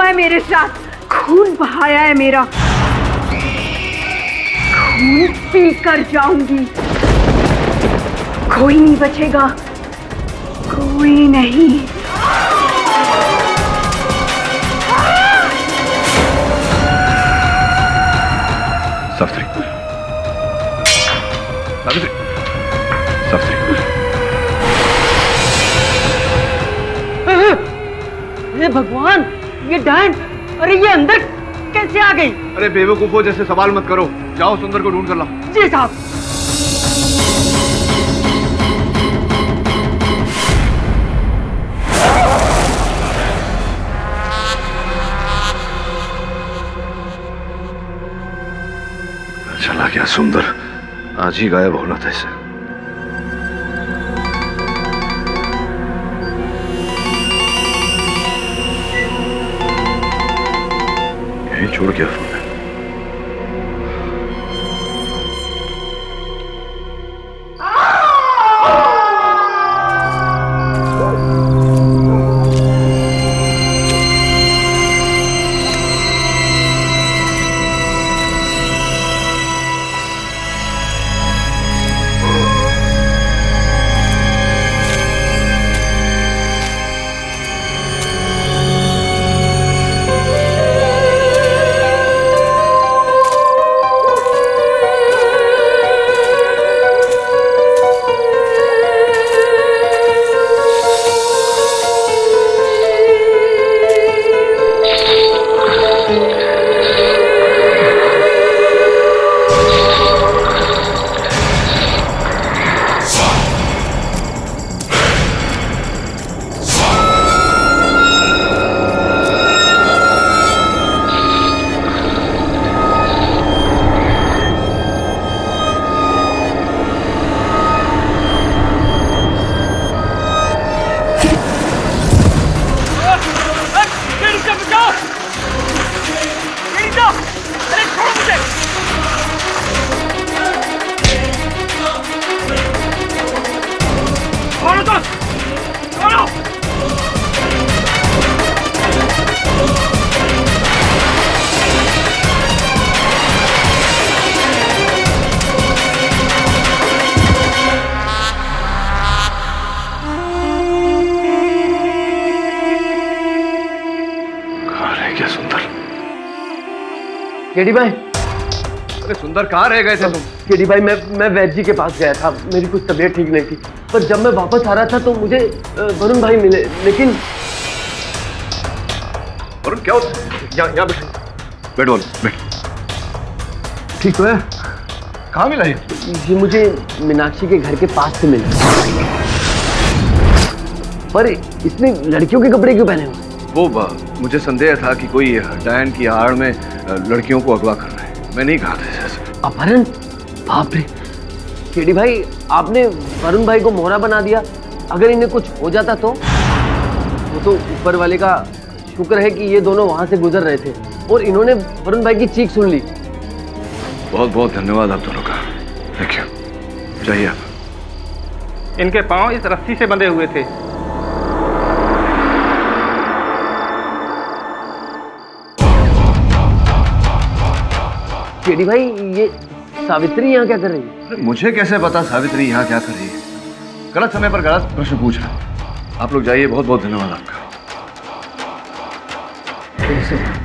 है मेरे साथ, खून बहाया है मेरा, खून पी कर जाऊंगी। कोई नहीं बचेगा, कोई नहीं। सावित्री, सावित्री, सावित्री। अरे भगवान, ये डायन, अरे ये अंदर कैसे आ गई? अरे बेवकूफो जैसे सवाल मत करो, जाओ सुंदर को ढूंढ कर लाओ। जी साहब। चला गया सुंदर, आज ही गायब होना था इसे। यहीं छोड़ गया फोन। केडी भाई, अरे सुंदर कहाँ रह गए थे तुम? केडी भाई, मैं वैद्य जी के पास गया था, मेरी कुछ तबीयत ठीक नहीं थी, पर जब मैं वापस आ रहा था तो मुझे वरुण भाई मिले, लेकिन वरुण क्या होता? यहाँ बैठ वरुण, बैठ। ठीक तो है? कहाँ मिला ये मुझे मीनाक्षी के घर के पास से मिला, पर इसने लड़कियों के कपड़े क्यों पहने हुए? वो मुझे संदेह था कि कोई डायन की आड़ में लड़कियों को अगवा कर रहा है। मैं नहीं कहा था ऐसे। अपहरण? बाप रे केडी भाई, आपने वरुण भाई को मोहरा बना दिया। अगर इन्हें कुछ हो जाता तो? वो तो ऊपर वाले का शुक्र है कि ये दोनों वहां से गुजर रहे थे और इन्होंने वरुण भाई की चीख सुन ली। बहुत बहुत धन्यवाद आप दोनों का। Thank you. जाइए आप। इनके पांव इस रस्सी से बंधे हुए थे। केडी भाई, ये सावित्री यहाँ क्या कर रही है? मुझे कैसे पता सावित्री यहाँ क्या कर रही है? गलत समय पर गलत प्रश्न पूछ रहा है। आप लोग जाइए, बहुत बहुत धन्यवाद आपका।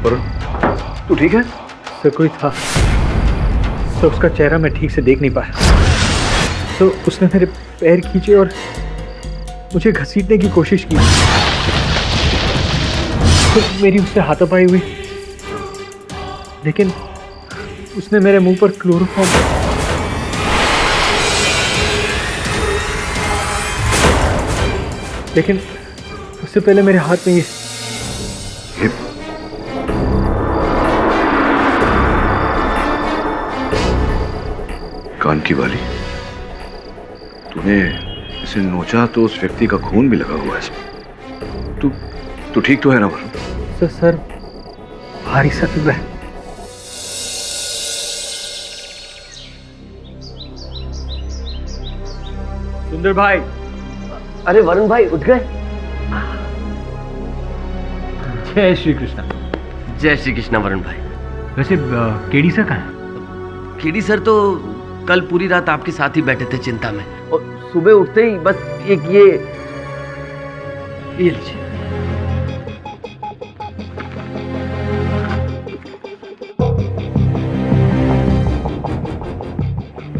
वरुण, तू ठीक है? सर कोई था, तो उसका चेहरा मैं ठीक से देख नहीं पाया, तो उसने मेरे पैर खींचे और मुझे घसीटने की कोशिश की, तो मेरी उससे हाथापाई हुई, लेकिन उसने मेरे मुंह पर क्लोरोफॉर्म, लेकिन उससे पहले मेरे हाथ में ये कान की वाली। तूने इसे नोचा तो उस व्यक्ति का खून भी लगा हुआ है इसमें। तू ठीक तो है ना वरुण? सर भारी सा लग रहा है। सुंदर भाई। अरे वरुण भाई, उठ गए? जय श्री कृष्ण। जय श्री कृष्ण वरुण भाई। वैसे केडी सर कहाँ है? केडी सर तो कल पूरी रात आपके साथ ही बैठे थे चिंता में, और सुबह उठते ही बस एक ये लीजिए।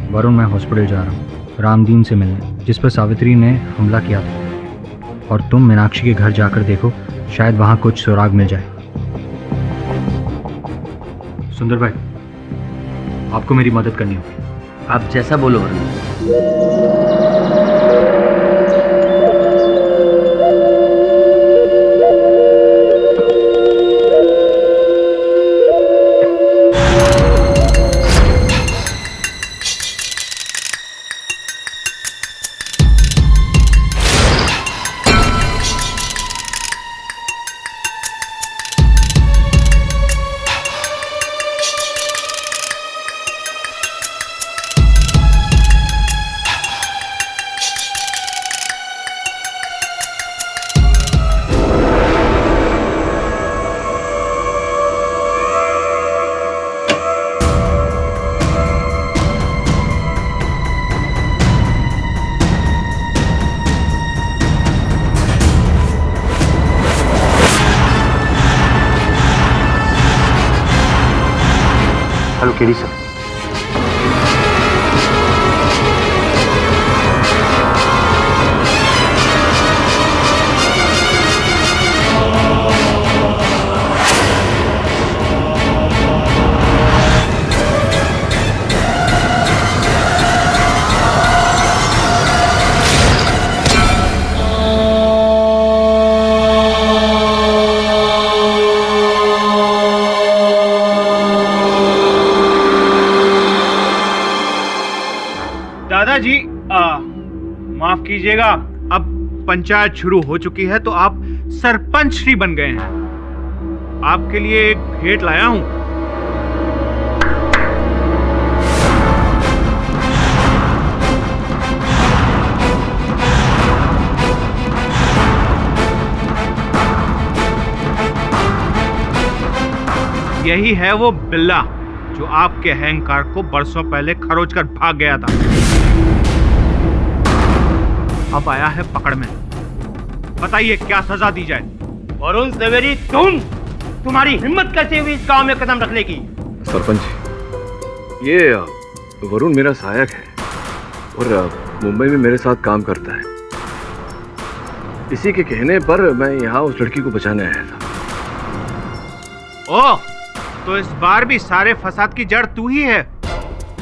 वरुण, मैं हॉस्पिटल जा रहा हूँ रामदीन से मिलने, जिस पर सावित्री ने हमला किया था। और तुम मीनाक्षी के घर जाकर देखो, शायद वहाँ कुछ सुराग मिल जाए। सुंदर भाई, आपको मेरी मदद करनी होगी। आप जैसा बोलो वरुण। Hello KD sir. दादाजी, माफ कीजिएगा, अब पंचायत शुरू हो चुकी है तो आप सरपंच श्री बन गए हैं। आपके लिए एक भेंट लाया हूं। यही है वो बिल्ला जो आपके अहंकार को बरसों पहले खरोच कर भाग गया था। अब आया है पकड़ में। बताइए क्या सजा दी जाए? वरुण सवेरी, तुम्हारी हिम्मत कैसे हुई इस गांव में कदम रखने की? सरपंच जी, ये वरुण मेरा सहायक है और मुंबई में मेरे साथ काम करता है। इसी के कहने पर मैं यहाँ उस लड़की को बचाने आया था। ओह, तो इस बार भी सारे फसाद की जड़ तू ही है।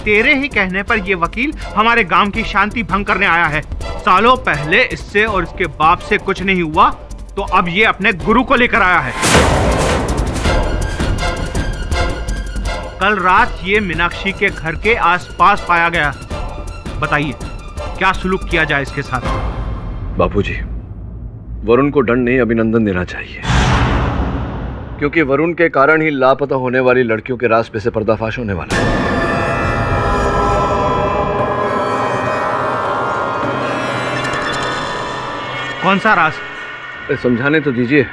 तेरे ही कहने पर यह वकील हमारे गांव की शांति भंग करने आया है। सालों पहले इससे और इसके बाप से कुछ नहीं हुआ, तो अब ये अपने गुरु को लेकर आया है। कल रात ये मीनाक्षी के घर के आसपास पाया गया। बताइए क्या सुलूक किया जाए इसके साथ? बापूजी, वरुण को दंड नहीं, अभिनंदन देना चाहिए, क्योंकि वरुण के कारण ही लापता होने वाली लड़कियों के राज पे से पर्दाफाश होने वाला है। कौन सा राज? समझाने तो दीजिए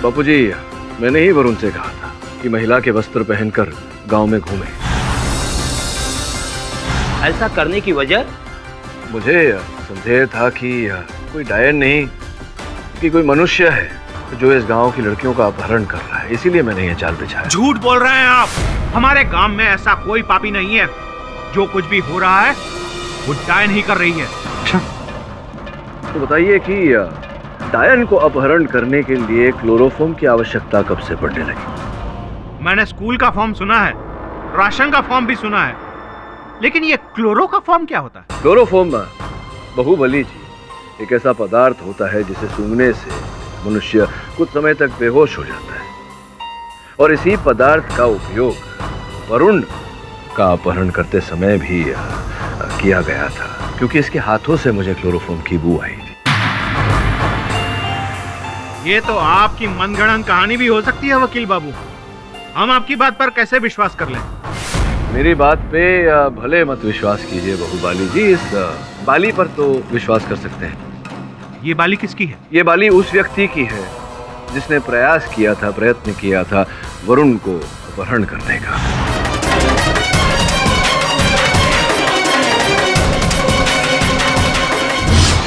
बापूजी। मैंने ही वरुण से कहा था कि महिला के वस्त्र पहनकर गांव में घूमे। ऐसा करने की वजह? मुझे संदेह था कि कोई डायन नहीं, कि कोई मनुष्य है जो इस गांव की लड़कियों का अपहरण कर रहा है, इसीलिए मैंने ये जाल बिछाया। झूठ बोल रहे हैं आप। हमारे गांव में ऐसा कोई पापी नहीं है। जो कुछ भी हो रहा है वो डायन ही कर रही है। अच्छा, तो बताइए कि डायन को अपहरण करने के लिए क्लोरोफॉर्म की आवश्यकता कब से पड़ने लगी? मैंने स्कूल का फॉर्म सुना है, राशन का फॉर्म भी सुना है, लेकिन ये क्लोरो का फॉर्म क्या होता है? क्लोरोफॉर्म बहुबली जी एक ऐसा पदार्थ होता है जिसे सूंघने से मनुष्य कुछ समय तक बेहोश हो जाता है, और इसी पदार्थ का उपयोग वरुण का अपहरण करते समय भी किया गया था, क्योंकि इसके हाथों से मुझे क्लोरोफॉर्म की बू आई थी। ये तो आपकी मनगढ़ंत कहानी भी हो सकती है वकील बाबू। हम आपकी बात पर कैसे विश्वास कर लें? मेरी बात पे भले मत विश्वास कीजिए बहुबाली जी, इस बाली पर तो विश्वास कर सकते हैं। ये बाली किसकी है? ये बाली उस व्यक्ति की है जिसने प्रयत्न किया था वरुण को अपहरण करने का।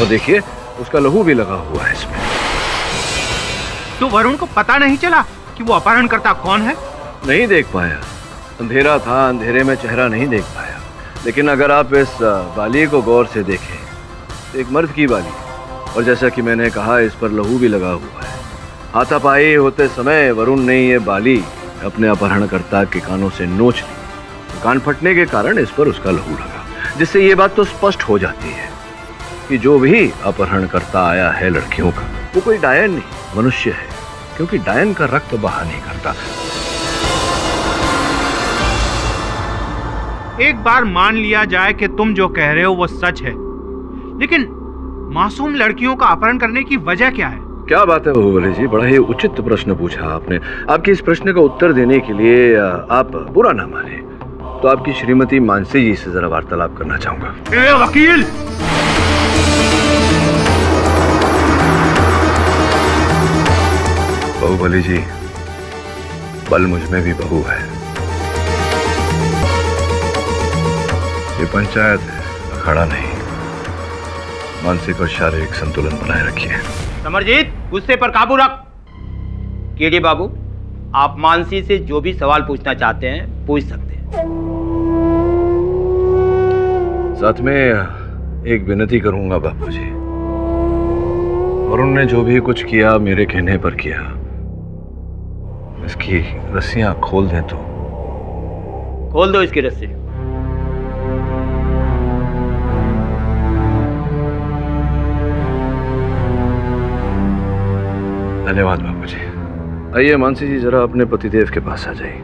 और देखिए उसका लहू भी लगा हुआ है इसमें। तो वरुण को पता नहीं चला कि वो अपहरणकर्ता कौन है? नहीं देख पाया, अंधेरा था, अंधेरे में चेहरा नहीं देख पाया। लेकिन अगर आप इस बाली को गौर से देखें, एक मर्द की बाली, और जैसा कि मैंने कहा इस पर लहू भी लगा हुआ है। हाथापाई होते समय वरुण ने ये बाली अपने अपहरणकर्ता के कानों से नोच ली। कान फटने के कारण इस पर उसका लहू लगा, जिससे ये बात तो स्पष्ट हो जाती है कि जो भी अपहरणकर्ता आया है लड़कियों का, वो कोई डायन नहीं, मनुष्य है, क्योंकि डायन का रक्त बहा नहीं करता। एक बार मान लिया जाए कि तुम जो कह रहे हो वो सच है, लेकिन मासूम लड़कियों का अपहरण करने की वजह क्या है? क्या बात है बाहुबली जी, बड़ा ही उचित प्रश्न पूछा आपने। आपके इस प्रश्न का उत्तर देने के लिए आप बुरा ना माने तो आपकी श्रीमती मानसी जी से जरा वार्तालाप करना चाहूंगा। वकील, बाहुबली जी, बल मुझ में भी बहू है। ये पंचायत है, अखाड़ा नहीं। मानसिक और शारीरिक संतुलन बनाए रखिए। समरजीत, गुस्से पर काबू रख। केडी बाबू, आप मानसी से जो भी सवाल पूछना चाहते हैं पूछ सकते हैं। साथ में एक विनती करूंगा बापूजी, वरुण ने जो भी कुछ किया मेरे कहने पर किया, इसकी रस्सियां खोल दें तो। खोल दो इसकी रस्सी। धन्यवाद बापूजी। आइए मानसी जी, जरा अपने पतिदेव के पास आ जाइए।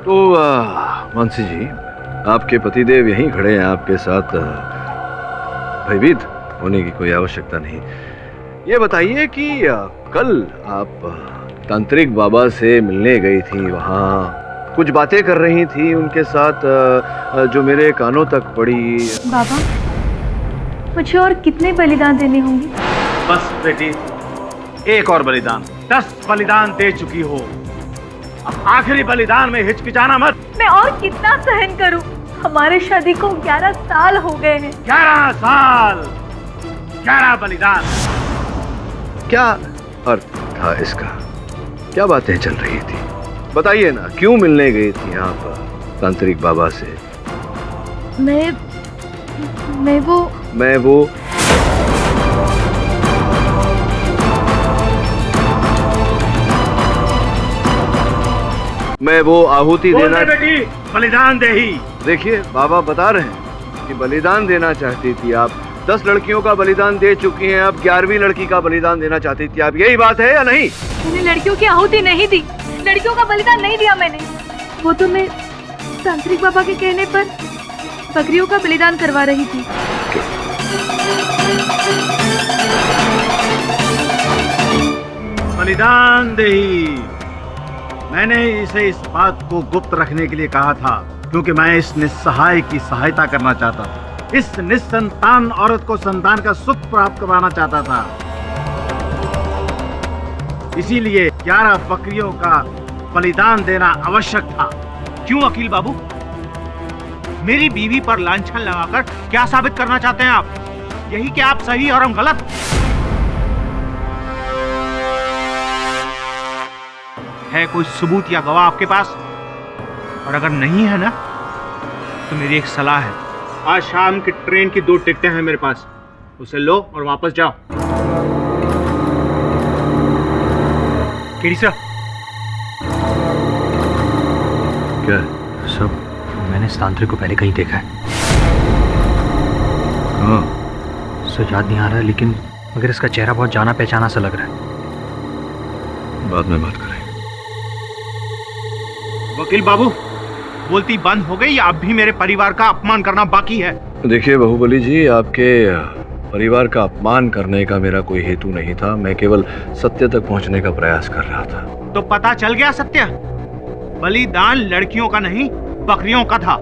तो मानसी जी, आपके पतिदेव यहीं खड़े हैं, आपके साथ भयभीत होने की कोई आवश्यकता नहीं। ये बताइए कि कल आप तांत्रिक बाबा से मिलने गई थी, वहाँ कुछ बातें कर रही थी उनके साथ जो मेरे कानों तक पड़ी। बाबा, मुझे और कितने बलिदान देने होंगे? बस बेटी, एक और बलिदान। 10 बलिदान दे चुकी हो, अब आखिरी बलिदान में हिचकिचाना मत। मैं और कितना सहन करूं? हमारे शादी को 11 साल हो गए हैं। 11 साल, 11 बलिदान। क्या अर्थ था इसका? क्या बातें चल रही थी? बताइए ना, क्यों मिलने गई थी आप तांत्रिक बाबा से? मैं वो आहुति देना। बेटी, बलिदान दे ही। देखिए बाबा बता रहे हैं कि बलिदान देना चाहती थी आप। 10 लड़कियों का बलिदान दे चुकी हैं, अब 11वीं लड़की का बलिदान देना चाहती थी आप। यही बात है या नहीं? मैंने लड़कियों की आहुति नहीं दी, लड़कियों का बलिदान नहीं दिया मैंने। वो तो मैं तांत्रिक बाबा के कहने पर बकरियों का बलिदान करवा रही थी। बलिदान दे ही। मैंने इसे इस बात को गुप्त रखने के लिए कहा था, क्योंकि मैं इस निस्सहाय की सहायता करना चाहता था। इस निस्संतान औरत को संतान का सुख प्राप्त करवाना चाहता था। इसीलिए 11 बकरियों का बलिदान देना आवश्यक था। क्यों वकील बाबू? मेरी बीवी पर लांछन लगाकर क्या साबित करना चाहते हैं आप? यही कि आप सही और हम गलत? है कोई सबूत या गवाह आपके पास? और अगर नहीं है ना, तो मेरी एक सलाह है। आज शाम की ट्रेन की 2 टिकटें हैं मेरे पास, उसे लो और वापस जाओ। KD sir. क्या? सब मैंने इस तांत्रिक को पहले कहीं देखा है। हाँ, सो याद नहीं आ रहा है, लेकिन मगर इसका चेहरा बहुत जाना पहचाना सा लग रहा है। बाद में बात करें। वकील बाबू, बोलती बंद हो गई या अब भी मेरे परिवार का अपमान करना बाकी है? देखिए बाहुबली जी, आपके परिवार का अपमान करने का मेरा कोई हेतु नहीं था। मैं केवल सत्य तक पहुंचने का प्रयास कर रहा था। तो पता चल गया सत्य? बलिदान लड़कियों का नहीं, बकरियों का था।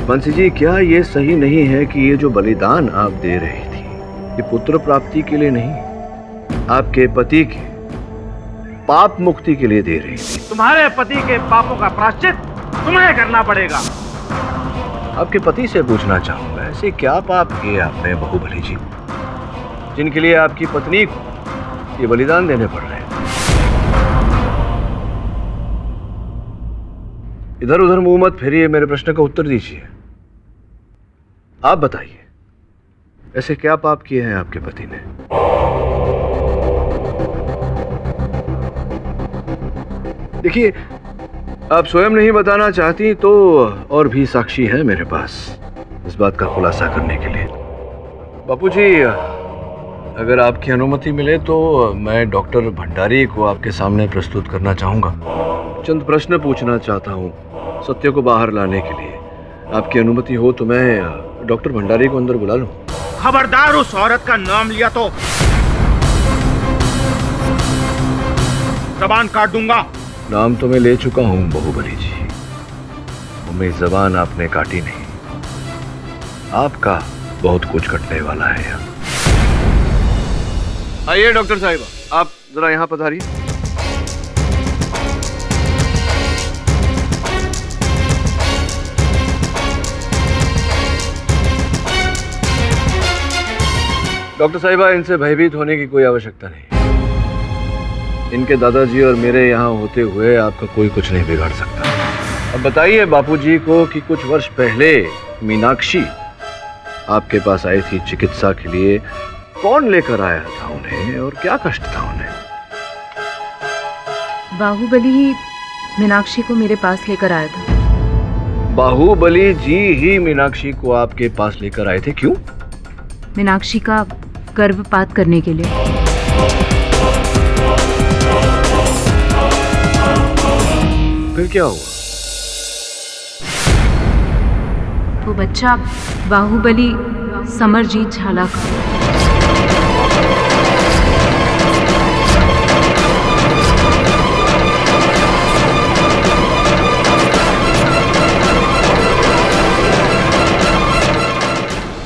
बंसी जी, क्या ये सही नहीं है कि ये जो बलिदान आप दे रही थी, ये पुत्र प्राप्ति के लिए नहीं, आपके पति के पाप मुक्ति के लिए दे रही थी। तुम्हारे पति के पापों का प्रायश्चित तुम्हें करना पड़ेगा। आपके पति से पूछना चाहूंगा, ऐसे क्या पाप किए आपने बाहुबली जी, जिनके लिए आपकी पत्नी को ये बलिदान देने पड़ रहे हैं? इधर उधर मुंह मत फेरिए, मेरे प्रश्न का उत्तर दीजिए। आप बताइए, ऐसे क्या पाप किए हैं आपके पति ने? देखिए, आप स्वयं नहीं बताना चाहती तो और भी साक्षी हैं मेरे पास इस बात का खुलासा करने के लिए। बापूजी, अगर आपकी अनुमति मिले तो मैं डॉक्टर भंडारी को आपके सामने प्रस्तुत करना चाहूंगा। चंद प्रश्न पूछना चाहता हूं सत्य को बाहर लाने के लिए। आपकी अनुमति हो तो मैं डॉक्टर भंडारी को अंदर बुला लूं? खबरदार उस औरत का नाम लिया तो जबान काट दूंगा। नाम तो मैं ले चुका हूं बाहुबली जी, मेरी जबान आपने काटी नहीं। आपका बहुत कुछ कटने वाला है यहाँ। आइए डॉक्टर साहिबा, आप जरा यहाँ पधारिए। डॉक्टर साहिबा, इनसे भयभीत होने की कोई आवश्यकता नहीं। इनके दादाजी और मेरे यहाँ होते हुए आपका कोई कुछ नहीं बिगाड़ सकता। अब बताइए बापूजी को कि कुछ वर्ष पहले मीनाक्षी आपके पास आई थी चिकित्सा के लिए, कौन लेकर आया था उन्हें और क्या कष्ट था उन्हें? बाहुबली ही मीनाक्षी को मेरे पास लेकर आया था। बाहुबली जी ही मीनाक्षी को आपके पास लेकर आए थे, क्यों? मीनाक्षी का गर्भपात करने के लिए। फिर क्या हुआ? वो बच्चा बाहुबली समरजीत झाला का।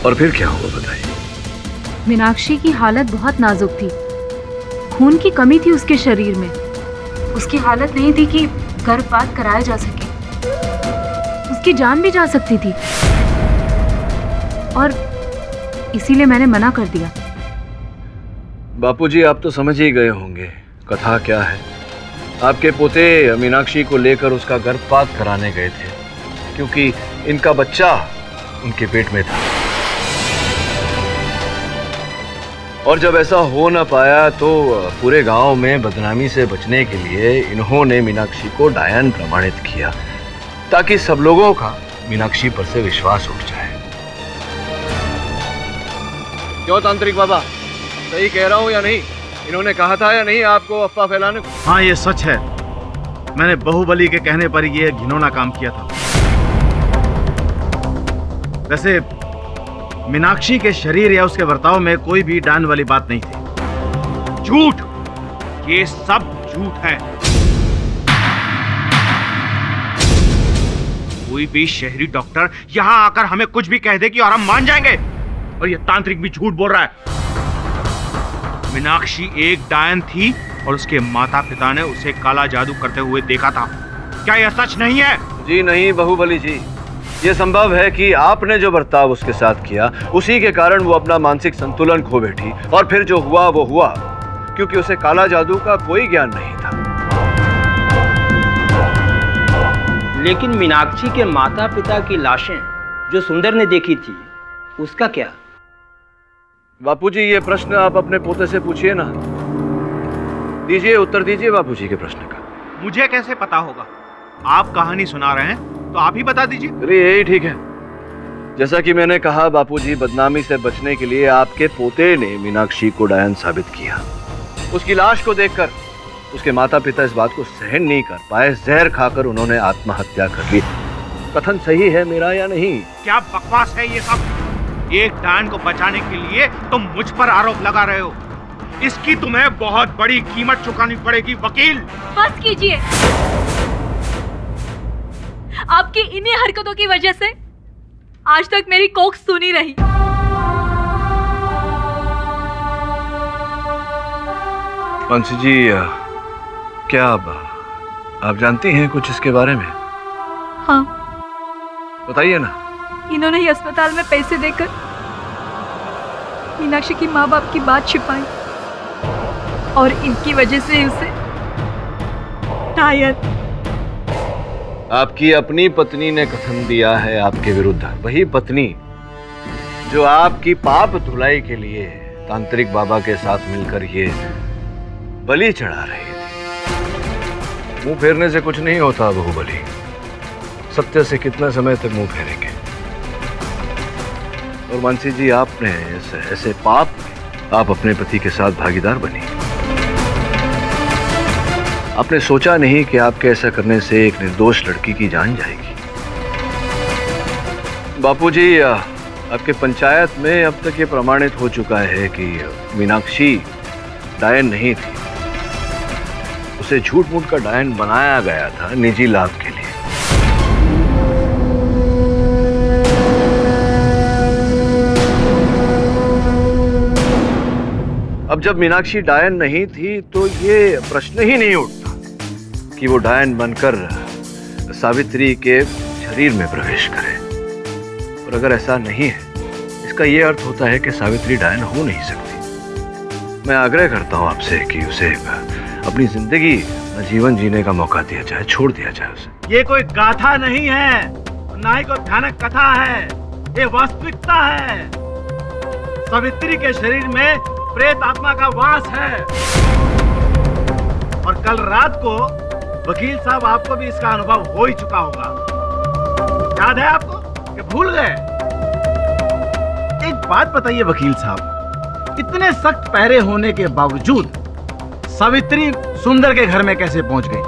और फिर क्या हुआ बताइए? मीनाक्षी की हालत बहुत नाजुक थी, खून की कमी थी उसके शरीर में। उसकी हालत नहीं थी कि गर्भपात कराया जा सके, उसकी जान भी जा सकती थी और इसीलिए मैंने मना कर दिया। बापूजी, आप तो समझ ही गए होंगे कथा क्या है। आपके पोते मीनाक्षी को लेकर उसका गर्भपात कराने गए थे क्योंकि इनका बच्चा उनके पेट में था, और जब ऐसा हो न पाया तो पूरे गांव में बदनामी से बचने के लिए इन्होंने मीनाक्षी को डायन प्रमाणित किया ताकि सब लोगों का मीनाक्षी पर से विश्वास उठ जाए। क्यों तांत्रिक बाबा, सही कह रहा हूं या नहीं? इन्होंने कहा था या नहीं आपको अफवाह फैलाने को? हाँ, ये सच है। मैंने बाहुबली के कहने पर ये घिनौना काम किया था। वैसे मीनाक्षी के शरीर या उसके बर्ताव में कोई भी डायन वाली बात नहीं थी। झूठ, ये सब झूठ है। कोई भी शहरी डॉक्टर यहां आकर हमें कुछ भी कह दे कि और हम मान जाएंगे, और ये तांत्रिक भी झूठ बोल रहा है। मीनाक्षी एक डायन थी और उसके माता पिता ने उसे काला जादू करते हुए देखा था। क्या यह सच नहीं है? जी नहीं बाहुबली जी, ये संभव है कि आपने जो बर्ताव उसके साथ किया उसी के कारण वो अपना मानसिक संतुलन खो बैठी, और फिर जो हुआ वो हुआ क्योंकि उसे काला जादू का कोई ज्ञान नहीं था। लेकिन मीनाक्षी के माता पिता की लाशें जो सुंदर ने देखी थी, उसका क्या? बापूजी, ये प्रश्न आप अपने पोते से पूछिए ना। दीजिए उत्तर दीजिए बापूजी के प्रश्न का। मुझे कैसे पता होगा? आप कहानी सुना रहे हैं तो आप ही बता दीजिए। अरे यही ठीक है। जैसा कि मैंने कहा बापूजी, बदनामी से बचने के लिए आपके पोते ने मीनाक्षी को डायन साबित किया। उसकी लाश को देखकर उसके माता पिता इस बात को सहन नहीं कर पाए, जहर खाकर उन्होंने आत्महत्या कर ली। कथन सही है मेरा या नहीं? क्या बकवास है ये सब? एक डायन को बचाने के लिए तुम मुझ पर आरोप लगा रहे हो। इसकी तुम्हें बहुत बड़ी कीमत चुकानी पड़ेगी वकील। बस कीजिए। आपकी इन्हीं हरकतों की वजह से आज तक मेरी कोख सुनी रही। मानसी जी, क्या आप जानती हैं कुछ इसके बारे में? हाँ, बताइए ना। इन्होंने ही अस्पताल में पैसे देकर मीनाक्षी की माँ बाप की बात छिपाई और इनकी वजह से उसे शायद आपकी अपनी पत्नी ने कथन दिया है आपके विरुद्ध, वही पत्नी जो आपकी पाप धुलाई के लिए तांत्रिक बाबा के साथ मिलकर ये बलि चढ़ा रही थी। मुंह फेरने से कुछ नहीं होता बहुबली, सत्य से कितना समय तक मुंह फेरेंगे। और मानसी जी, आपने ऐसे पाप आप अपने पति के साथ भागीदार बनी। आपने सोचा नहीं कि आपके ऐसा करने से एक निर्दोष लड़की की जान जाएगी। बापूजी, आपके पंचायत में अब तक ये प्रमाणित हो चुका है कि मीनाक्षी डायन नहीं थी, उसे झूठ मूठ का डायन बनाया गया था निजी लाभ के लिए। अब जब मीनाक्षी डायन नहीं थी तो ये प्रश्न ही नहीं उठता कि वो डायन बनकर सावित्री के शरीर में प्रवेश करे। और अगर ऐसा नहीं है, इसका ये अर्थ होता है कि सावित्री डायन हो नहीं सकती। मैं आग्रह करता हूँ आपसे कि उसे अपनी जिंदगी जीवन जीने का मौका दिया जाए, छोड़ दिया जाए उसे। ये कोई गाथा नहीं है, ना ही कोई भयानक कथा है, ये वास्तविकता है। सावित्री के शरीर में प्रेत आत्मा का वास है। और कल रात को वकील साहब, आपको भी इसका अनुभव हो ही चुका होगा। याद है आपको कि भूल गए? एक बात बताइए वकील साहब, इतने सख्त पहरे होने के बावजूद सावित्री सुंदर के घर में कैसे पहुंच गई?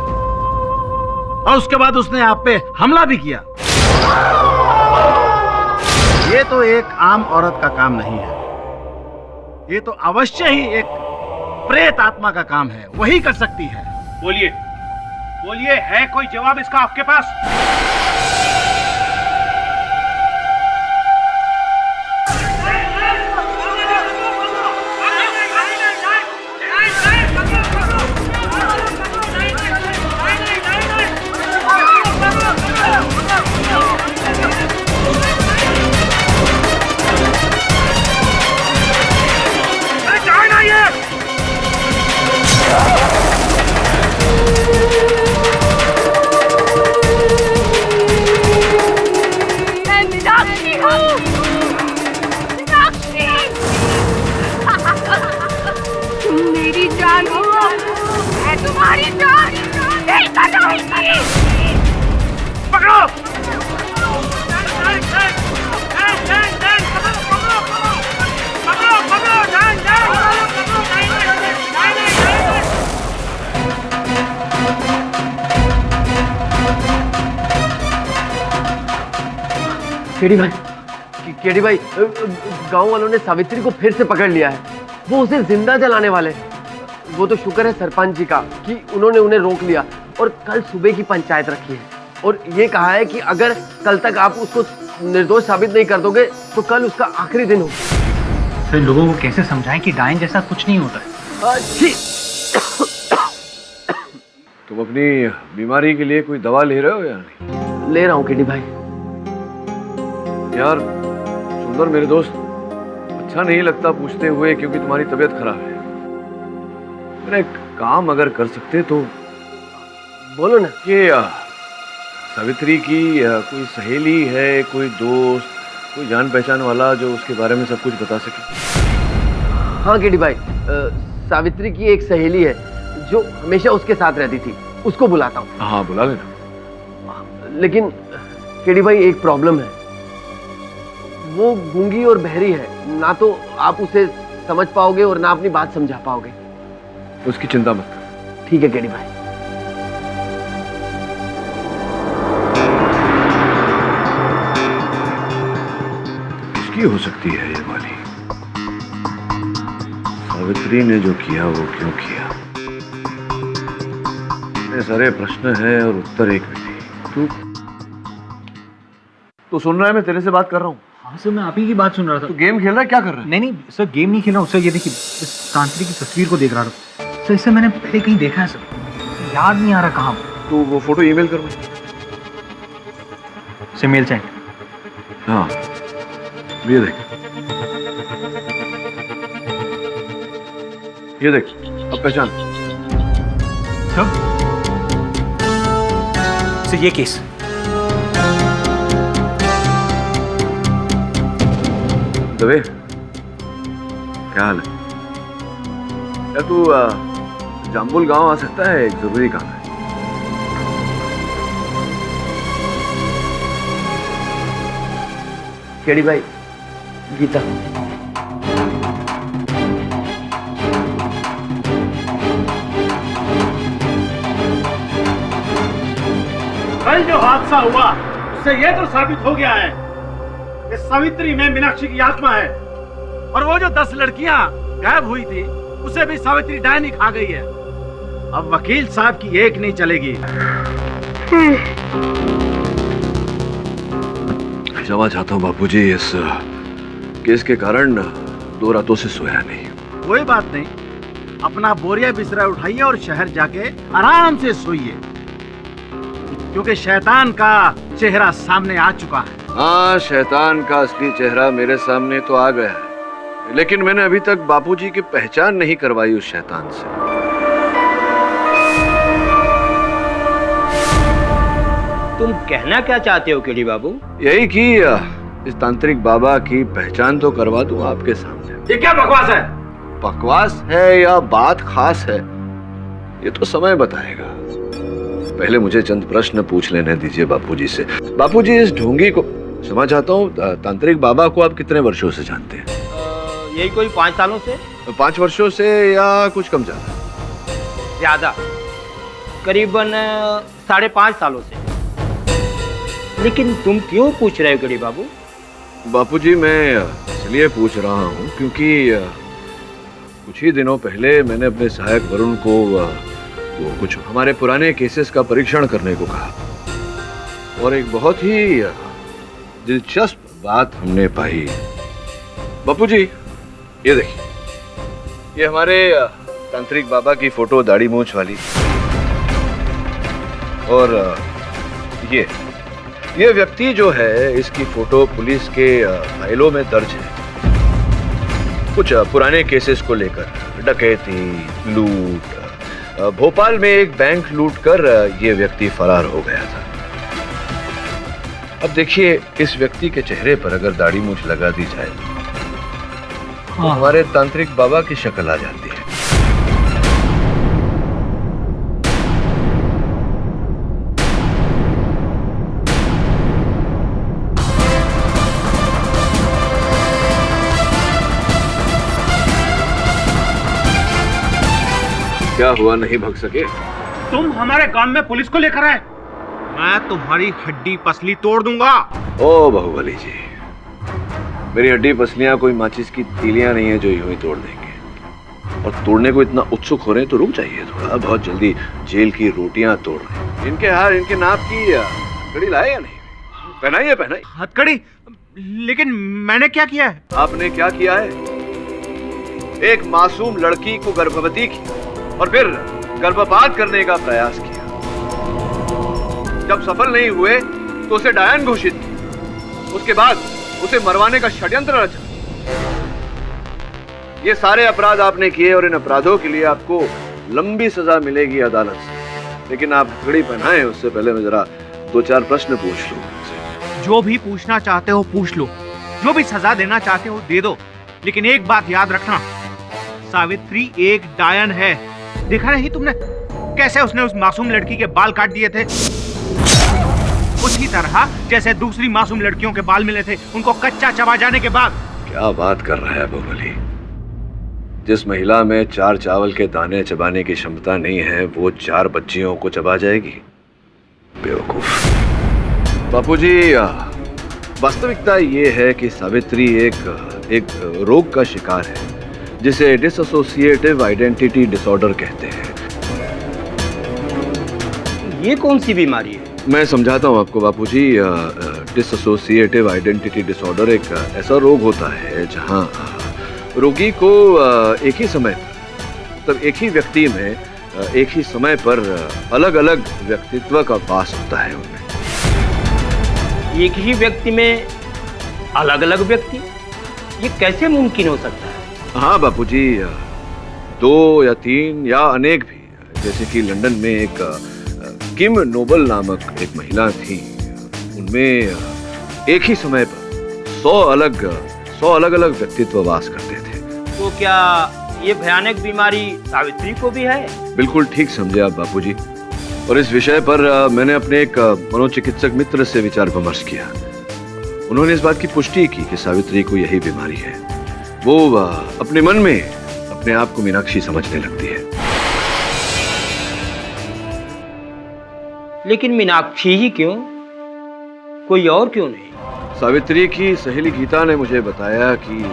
और उसके बाद उसने आप पे हमला भी किया। ये तो एक आम औरत का काम नहीं है, ये तो अवश्य ही एक प्रेत आत्मा का काम है, वही कर सकती है। बोलिए बोलिए, है कोई जवाब इसका आपके पास? केडी भाई, गांव वालों ने सावित्री को फिर से पकड़ लिया है। वो उसे जिंदा जलाने वाले। वो तो शुक्र है सरपंच जी का कि उन्होंने उन्हें रोक लिया और कल सुबह की पंचायत रखी है और ये कहा है कि अगर कल तक आप उसको निर्दोष साबित नहीं कर दोगे तो कल उसका आखिरी दिन होगा। फिर लोगों को कैसे समझाएं कि डायन जैसा कुछ नहीं होता है? तुम अपनी बीमारी के लिए कोई दवा ले रहे हो या नहीं? ले रहा हूँ केडी भाई। यार सुंदर मेरे दोस्त, अच्छा नहीं लगता पूछते हुए क्योंकि तुम्हारी तबीयत खराब है। मेरा एक काम अगर कर सकते तो बोलो ना। ये सावित्री की कोई सहेली है, कोई दोस्त, कोई जान पहचान वाला जो उसके बारे में सब कुछ बता सके? हाँ केडी भाई, सावित्री की एक सहेली है जो हमेशा उसके साथ रहती थी, उसको बुलाता हूँ। हाँ बुला लेना। लेकिन केडी भाई एक प्रॉब्लम है, वो गूंगी और बहरी है, ना तो आप उसे समझ पाओगे और ना अपनी बात समझा पाओगे। उसकी चिंता मत कर। ठीक है केडी भाई। उसकी हो सकती है ये वाली। सावित्री ने जो किया वो क्यों किया? इतने सारे प्रश्न हैं और उत्तर एक भी नहीं। तू सुन रहा है? मैं तेरे से बात कर रहा हूँ। हाँ सर, मैं आप ही की बात सुन रहा था। तू गेम खेल रहा है? क्या कर रहा है? नहीं नहीं सर, गेम नहीं खेल रहा हूँ सर। ये देखिए, इस तांत्रिक की तस्वीर को देख रहा था सर इसे मैंने पहले कहीं देखा है सर, याद नहीं आ रहा कहाँ। तो वो फोटो ईमेल कर मुझे। से मेल सेंड। हाँ ये देख, ये देख, अब पहचान। सर ये केस। दवे, क्या हाल है? क्या तू जाम्बुल गांव आ सकता है? एक जरूरी काम है। केडी भाई, गीता। कल जो हादसा हुआ उससे यह तो साबित हो गया है कि सावित्री में मीनाक्षी की आत्मा है, और वो जो 10 लड़कियां गायब हुई थी उसे भी सावित्री डायनी खा गई है। अब वकील साहब की एक नहीं चलेगी। क्षमा चाहता हूँ बापूजी, इस केस के कारण 2 रातों से सोया नहीं। कोई बात नहीं, अपना बोरिया बिस्तरा उठाइए और शहर जाके आराम से सोइए, क्योंकि शैतान का चेहरा सामने आ चुका है। हाँ, शैतान का असली चेहरा मेरे सामने तो आ गया है, लेकिन मैंने अभी तक बापूजी की पहचान नहीं करवाई उस शैतान से। तुम कहना क्या चाहते हो केडी बाबू? यही कि इस तांत्रिक बाबा की पहचान तो करवा दूं आपके सामने। ये क्या बकवास है? बकवास है या बात खास है, ये तो समय बताएगा। पहले मुझे चंद प्रश्न पूछ लेने दीजिए बापूजी से। बापूजी, इस ढोंगी को, क्षमा चाहता हूँ, तांत्रिक बाबा को आप कितने वर्षों से जानते हैं? यही कोई 5 सालों से। 5 वर्षों से या कुछ कम ज्यादा? ज्यादा, करीबन 5.5 सालों से। लेकिन तुम क्यों पूछ रहे हो केडी बाबू? बापूजी, मैं इसलिए पूछ रहा हूँ क्योंकि कुछ ही दिनों पहले मैंने अपने सहायक वरुण को वो कुछ हमारे पुराने केसेस का परीक्षण करने को कहा, और एक बहुत ही दिलचस्प बात हमने पाई। बापूजी, ये देखिए, ये हमारे तांत्रिक बाबा की फोटो, दाढ़ी मूंछ वाली, और ये व्यक्ति जो है, इसकी फोटो पुलिस के फाइलों में दर्ज है, कुछ पुराने केसेस को लेकर, डकैती, लूट। भोपाल में एक बैंक लूटकर ये व्यक्ति फरार हो गया था। अब देखिए, इस व्यक्ति के चेहरे पर अगर दाढ़ी मूंछ लगा दी जाए तो हमारे तांत्रिक बाबा की शक्ल आ जाती है। क्या हुआ, नहीं भग सके? तुम हमारे गांव में पुलिस को लेकर आए, मैं तुम्हारी हड्डी पसली तोड़ दूंगा। ओ बाहुबली जी, मेरी हड्डी पसलियां कोई माचिस की तीलियां नहीं है जो यूं ही तोड़ देंगे। और तोड़ने को इतना उत्सुक हो रहे हैं तो रुक जाइए थोड़ा, बहुत जल्दी जेल की रोटियां तोड़ रहे हैं। इनके हार, इनके नाप की घड़ी लाए या नहीं? पहनाइए, पहनाइए। हथकड़ी? लेकिन मैंने क्या किया है? आपने क्या किया है? एक मासूम लड़की को गर्भवती किया और फिर गर्भपात करने का प्रयास किया। जब सफल नहीं हुए तो उसे डायन घोषित किया। उसके बाद उसे मरवाने का षड्यंत्र रचा। ये सारे अपराध आपने किए और इन अपराधों के लिए आपको लंबी सजा मिलेगी अदालत से। लेकिन आप घड़ी पहनाएं उससे पहले मैं जरा 2-4 प्रश्न पूछ लूं। जो भी पूछना चाहते हो पूछ लो, जो भी सजा देना चाहते हो दे दो, लेकिन एक बात याद रखना, सावित्री एक डायन है। देखा नहीं तुमने कैसे उसने उस मासूम लड़की के बाल काट दिए थे? उसी तरह जैसे दूसरी मासूम लड़कियों के बाल मिले थे उनको कच्चा चबा जाने के बाद। क्या बात कर रहा है बाहुबली? जिस महिला में 4 चावल के दाने चबाने की क्षमता नहीं है, वो 4 बच्चियों को चबा जाएगी? बेवकूफ। बापूजी, वास्तविकता ये है कि सावित्री एक रोग का शिकार है जिसे डिसोसिएटिव आइडेंटिटी डिसऑर्डर कहते हैं। ये कौन सी बीमारी है? मैं समझाता हूँ आपको बापूजी। डिसोसिएटिव आइडेंटिटी डिसऑर्डर एक ऐसा रोग होता है जहाँ रोगी को एक ही समय मतलब एक ही व्यक्ति में एक ही समय पर अलग अलग व्यक्तित्व का वास होता है उनमें। एक ही व्यक्ति में अलग अलग व्यक्ति, ये कैसे मुमकिन हो सकता है? हाँ बापूजी, 2 या 3 या अनेक भी। जैसे कि लंदन में एक किम नोबल नामक एक महिला थी, उनमें एक ही समय पर 100 अलग अलग व्यक्तित्व वास करते थे। तो क्या ये भयानक बीमारी सावित्री को भी है? बिल्कुल ठीक समझे आप बापूजी। और इस विषय पर मैंने अपने एक मनोचिकित्सक मित्र से विचार विमर्श किया। उन्होंने इस बात की पुष्टि की कि सावित्री को यही बीमारी है। वो अपने मन में अपने आप को मीनाक्षी समझने लगती है। लेकिन मीनाक्षी ही क्यों, कोई और क्यों नहीं? सावित्री की सहेली गीता ने मुझे बताया कि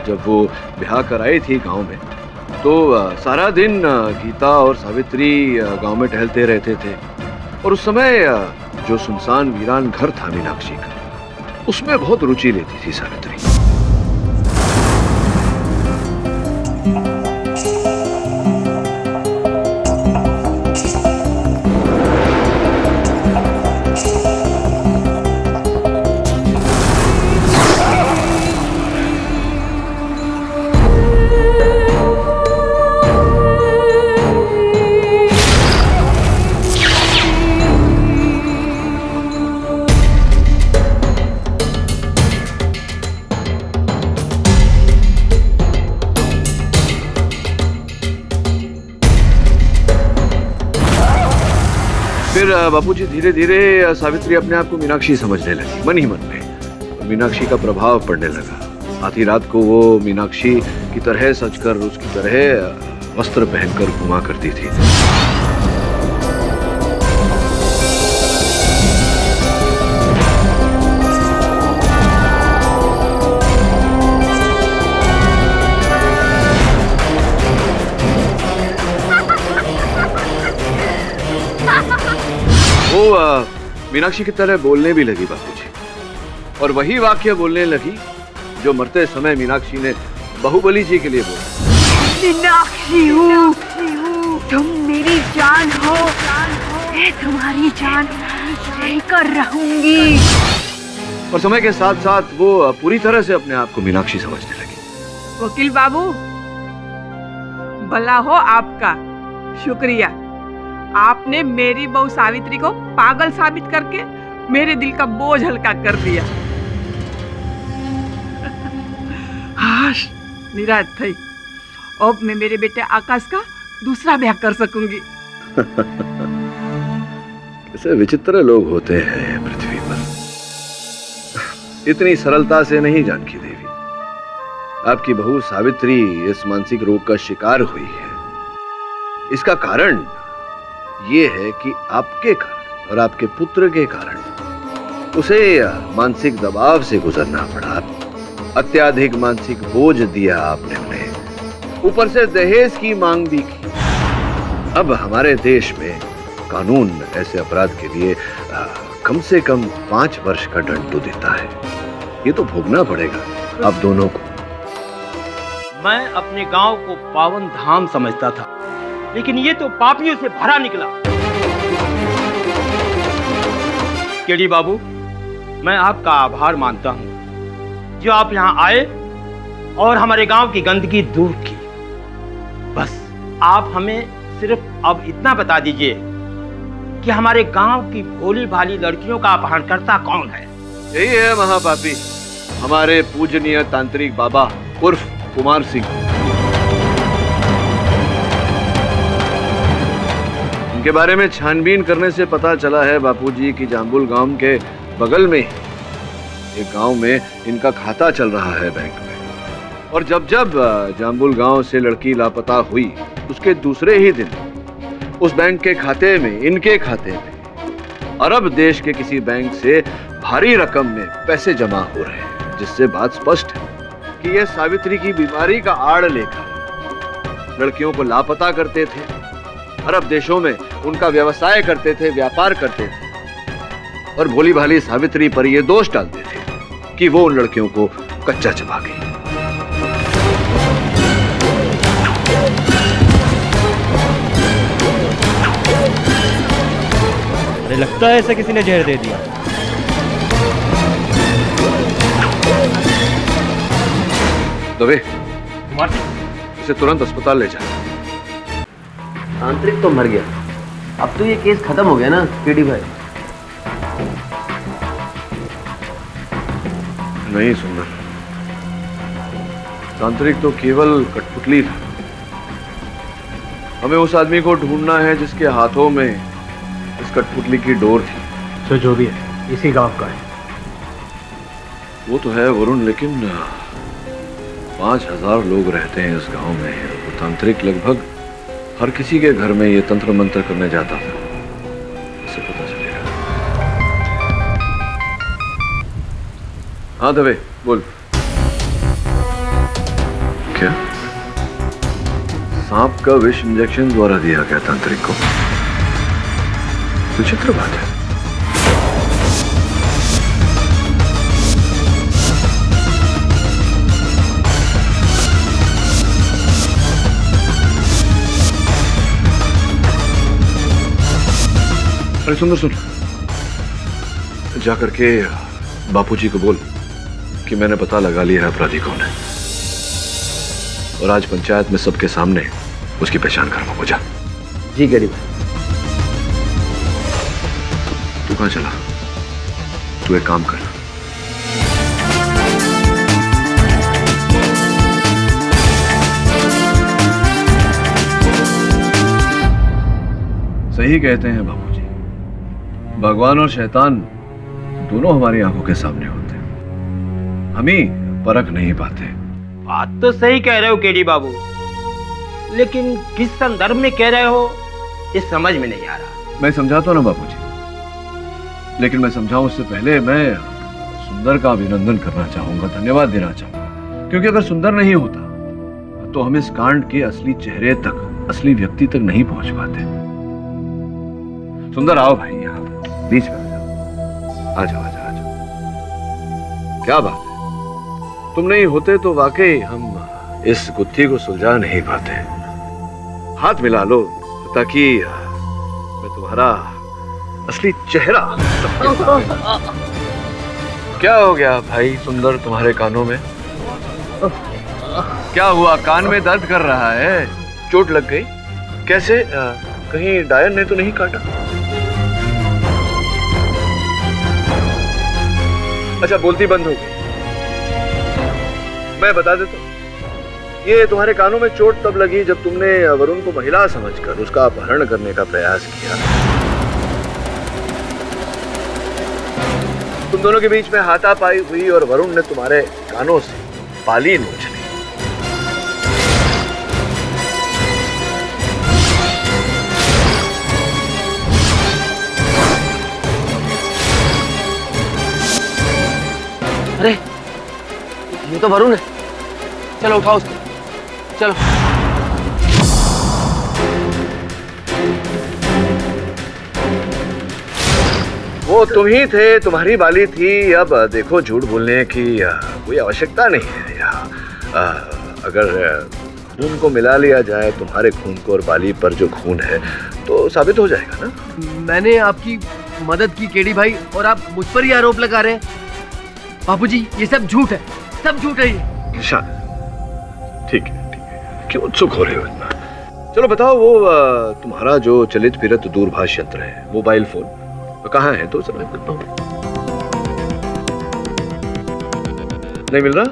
जब वो ब्याह कराई थी गांव में, तो सारा दिन गीता और सावित्री गांव में टहलते रहते थे। और उस समय जो सुनसान वीरान घर था मीनाक्षी का, उसमें बहुत रुचि लेती थी सावित्री। फिर बापूजी धीरे धीरे सावित्री अपने आप को मीनाक्षी समझने लगी, मन ही मन में। और मीनाक्षी का प्रभाव पड़ने लगा। आधी रात को वो मीनाक्षी की तरह सजकर, उसकी तरह वस्त्र पहनकर घुमा करती थी। वो मीनाक्षी की तरह बोलने भी लगी बापूजी, और वही वाक्य बोलने लगी जो मरते समय मीनाक्षी ने बाहुबली जी के लिए बोला। मीनाक्षी हूँ, तुम मेरी जान हो, मैं तुम्हारी जान लेकर रहूंगी। और समय के साथ साथ वो पूरी तरह से अपने आप को मीनाक्षी समझने लगी। वकील बाबू, भला हो आपका, शुक्रिया। आपने मेरी बहू सावित्री को पागल साबित करके मेरे दिल का बोझ हल्का कर दिया। हाश, निराश थी। अब मैं मेरे बेटे आकाश का दूसरा ब्याह कर सकूंगी। कैसे विचित्र लोग होते हैं पृथ्वी पर। इतनी सरलता से नहीं जानकी देवी। आपकी बहू सावित्री इस मानसिक रोग का शिकार हुई है। इसका कारण ये है कि आपके कारण और आपके पुत्र के कारण उसे मानसिक दबाव से गुजरना पड़ा। अत्याधिक मानसिक बोझ दिया आपने उन्हें, ऊपर से दहेज की मांग भी की। अब हमारे देश में कानून ऐसे अपराध के लिए कम से कम 5 वर्ष का दंड तो देता है। ये तो भोगना पड़ेगा आप दोनों को। मैं अपने गांव को पावन धाम समझता था, लेकिन ये तो पापियों से भरा निकला। केडी बाबू, मैं आपका आभार मानता हूं जो आप यहां आए और हमारे गांव की गंदगी दूर की। बस आप हमें सिर्फ अब इतना बता दीजिए कि हमारे गांव की भोली भाली लड़कियों का अपहरणकर्ता कौन है? यही है महापापी, हमारे पूजनीय तांत्रिक बाबा उर्फ कुमार सिंह। इनके बारे में छानबीन करने से पता चला है बापूजी की जाम्बुल गांव के बगल में एक गांव में इनका खाता चल रहा है बैंक में। और जब जब जाम्बुल गांव से लड़की लापता हुई, उसके दूसरे ही दिन उस बैंक के खाते में, इनके खाते में अरब देश के किसी बैंक से भारी रकम में पैसे जमा हो रहे हैं, जिससे बात स्पष्ट है कि यह सावित्री की बीमारी का आड़ लेकर लड़कियों को लापता करते थे, अरब देशों में उनका व्यवसाय करते थे, व्यापार करते थे, और भोली भाली सावित्री पर यह दोष डालते थे कि वो उन लड़कियों को कच्चा चबा गई। लगता है ऐसा किसी ने जहर दे दिया। दवे, इसे तुरंत अस्पताल ले जा। तांत्रिक तो मर गया, अब तो ये केस खत्म हो गया ना केडी भाई। नहीं सुंदर, तांत्रिक तो केवल कठपुतली था। हमें उस आदमी को ढूंढना है जिसके हाथों में इस कठपुतली की डोर थी। तो जो भी है इसी गांव का है। वो तो है वरुण, लेकिन 5000 लोग रहते हैं इस गांव में। वो तांत्रिक लगभग हर किसी के घर में ये तंत्र मंत्र करने जाता था। इसे पता चलेगा। हाँ दवे, बोल। क्या सांप का विष इंजेक्शन द्वारा दिया गया तांत्रिक को? विचित्र बात है। अरे सुंदर सुन, जाकर के बापूजी को बोल कि मैंने पता लगा लिया है अपराधी कौन है, और आज पंचायत में सबके सामने उसकी पहचान करवा। जा। जी केडी भाई। तू कहां चला? तू एक काम कर, सही कहते हैं बापूजी, भगवान और शैतान दोनों हमारी आंखों के सामने होते हैं, हम ही परख नहीं पाते। बात तो सही कह रहे हो केडी बाबू, लेकिन किस संदर्भ में कह रहे हो ये समझ में नहीं आ रहा। मैं समझाता हूं ना बापूजी, लेकिन मैं समझाऊं उससे पहले मैं सुंदर का अभिनंदन करना चाहूंगा, धन्यवाद देना चाहूंगा, क्योंकि अगर सुंदर नहीं होता तो हम इस कांड के असली चेहरे तक, असली व्यक्ति तक नहीं पहुंच पाते। सुंदर आओ भाई, यहाँ बीच में आ जाओ। आ जाओ। क्या बात है, तुम नहीं होते तो वाकई हम इस गुत्थी को सुलझा नहीं पाते। हाथ मिला लो ताकि मैं तुम्हारा असली चेहरा। क्या हो गया भाई सुंदर तुम्हारे कानों में? क्या हुआ? कान में दर्द कर रहा है? चोट लग गई? कैसे? कहीं डायन ने तो नहीं काटा? अच्छा, बोलती बंद हो गई। मैं बता देता हूं, ये तुम्हारे कानों में चोट तब लगी जब तुमने वरुण को महिला समझकर उसका अपहरण करने का प्रयास किया। तुम दोनों के बीच में हाथापाई हुई और वरुण ने तुम्हारे कानों से बाली नोच ली। अरे ये तो वरुण है, चलो उठाओ उसको, चलो। वो तुम ही थे, तुम्हारी बाली थी। अब देखो, झूठ बोलने की कोई आवश्यकता नहीं है यहाँ। अगर खून को मिला लिया जाए, तुम्हारे खून को और बाली पर जो खून है, तो साबित हो जाएगा ना। मैंने आपकी मदद की केडी भाई, और आप मुझ पर ही आरोप लगा रहे हैं। बापूजी ये सब झूठ है, सब झूठ है ये। ठीक है, क्यों उत्सुक हो रहे हो इतना? चलो बताओ, वो तुम्हारा जो चलित फिरत दूरभाष यंत्र है, मोबाइल फोन, तो कहाँ है? तो समय देता हूँ। नहीं मिल रहा?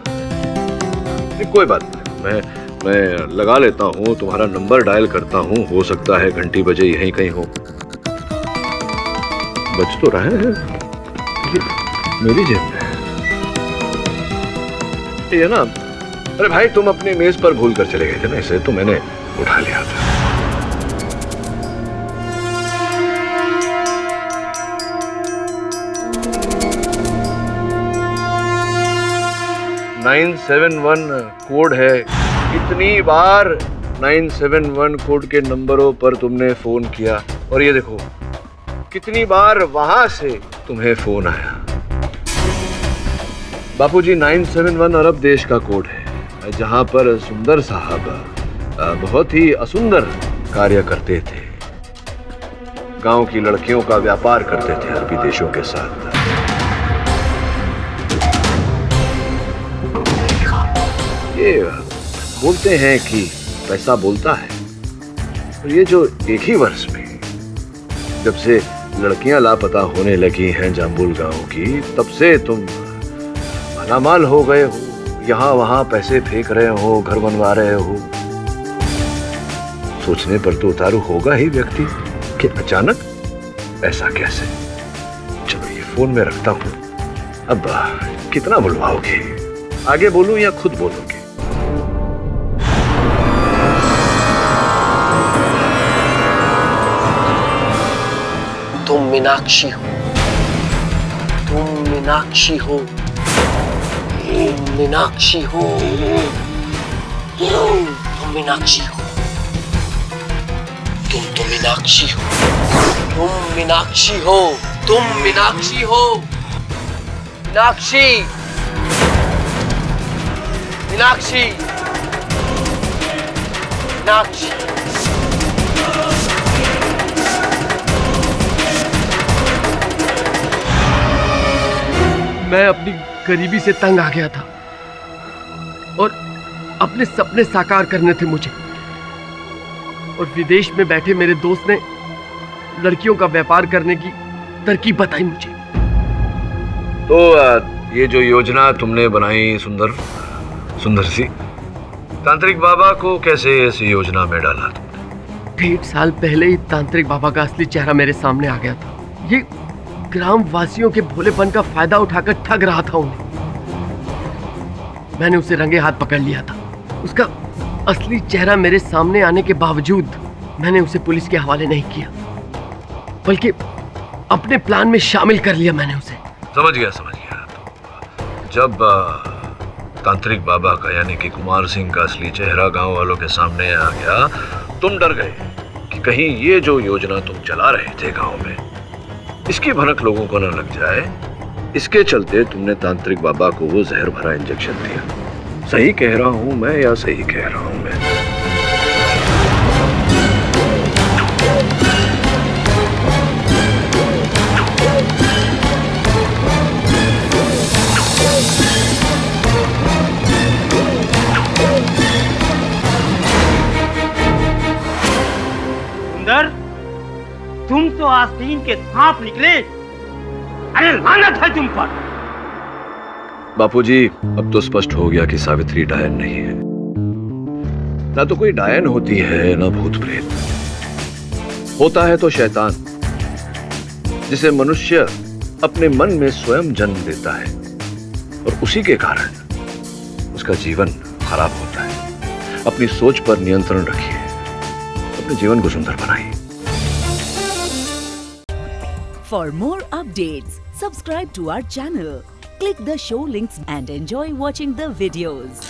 नहीं, कोई बात नहीं, मैं लगा लेता हूँ, तुम्हारा नंबर डायल करता हूँ, हो सकता है घंटी बजे यहीं कहीं हो। बज तो रहा है, मेरी जेब में ये ना। अरे भाई, तुम अपने मेज पर भूल कर चले गए थे ना, इसे तो मैंने उठा लिया था। (971) कोड है। कितनी बार 971 कोड के नंबरों पर तुमने फोन किया, और ये देखो कितनी बार वहां से तुम्हें फोन आया। बापूजी, 971 अरब देश का कोड है, जहां पर सुंदर साहब बहुत ही असुंदर कार्य करते थे। गांव की लड़कियों का व्यापार करते थे अरबी देशों के साथ। ये बोलते हैं कि पैसा बोलता है, और ये जो एक ही वर्ष में जब से लड़कियां लापता होने लगी हैं जाम्बुल गांव की, तब से तुम मालामाल हो गए हो, यहाँ वहां पैसे फेंक रहे हो, घर बनवा रहे हो। सोचने पर तो उतारू होगा ही व्यक्ति कि अचानक ऐसा कैसे। चलो ये फोन में रखता हूं। अब कितना बुलवाओगे? आगे बोलूं या खुद बोलोगे? तुम मीनाक्षी हो, तुम मीनाक्षी हो, तुम मीनाक्षी हो, तुम मीनाक्षी हो, तुम तो मीनाक्षी हो, तुम मीनाक्षी हो, तुम मीनाक्षी हो, मीनाक्षी, मीनाक्षी, मीनाक्षी। मैं अपनी गरीबी से तंग आ गया था और अपने सपने साकार करने थे मुझे, और विदेश में बैठे मेरे दोस्त ने लड़कियों का व्यापार करने की तरकीब बताई मुझे। तो ये जो योजना तुमने बनाई सुंदर सी, तांत्रिक बाबा को कैसे ऐसी योजना में डाला तुमने? 1.5 साल पहले ही तांत्रिक बाबा का असली चेहरा मेरे सामने आ गया था। ये ग्राम वासियों के भोलेपन का फायदा उठाकर ठग रहा था उन्हें। मैंने उसे रंगे हाथ पकड़ लिया था। उसका असली चेहरा मेरे सामने आने के बावजूद मैंने उसे पुलिस के हवाले नहीं किया, बल्कि अपने प्लान में शामिल कर लिया मैंने उसे। समझ गया। जब तांत्रिक बाबा का यानी कि कुमार सिंह का असली चेहरा गांव वालों के सामने आ गया, तुम डर गए कि कहीं ये जो योजना तुम चला रहे थे गांव में, इसकी भनक लोगों को न लग जाए। इसके चलते तुमने तांत्रिक बाबा को वो जहर भरा इंजेक्शन दिया। सही कह रहा हूं मैं या सही कह रहा हूं मैं? सुंदर, तुम तो आस्तीन के सांप निकले। अरे लानत है तुम पर। बापूजी, अब तो स्पष्ट हो गया कि सावित्री डायन नहीं है। ना तो कोई डायन होती है, ना भूत प्रेत। होता है तो शैतान, जिसे मनुष्य अपने मन में स्वयं जन्म देता है, और उसी के कारण उसका जीवन खराब होता है। अपनी सोच पर नियंत्रण रखिए, अपने जीवन को सुंदर बनाइए। For more updates, subscribe to our channel, click the show links and enjoy watching the videos.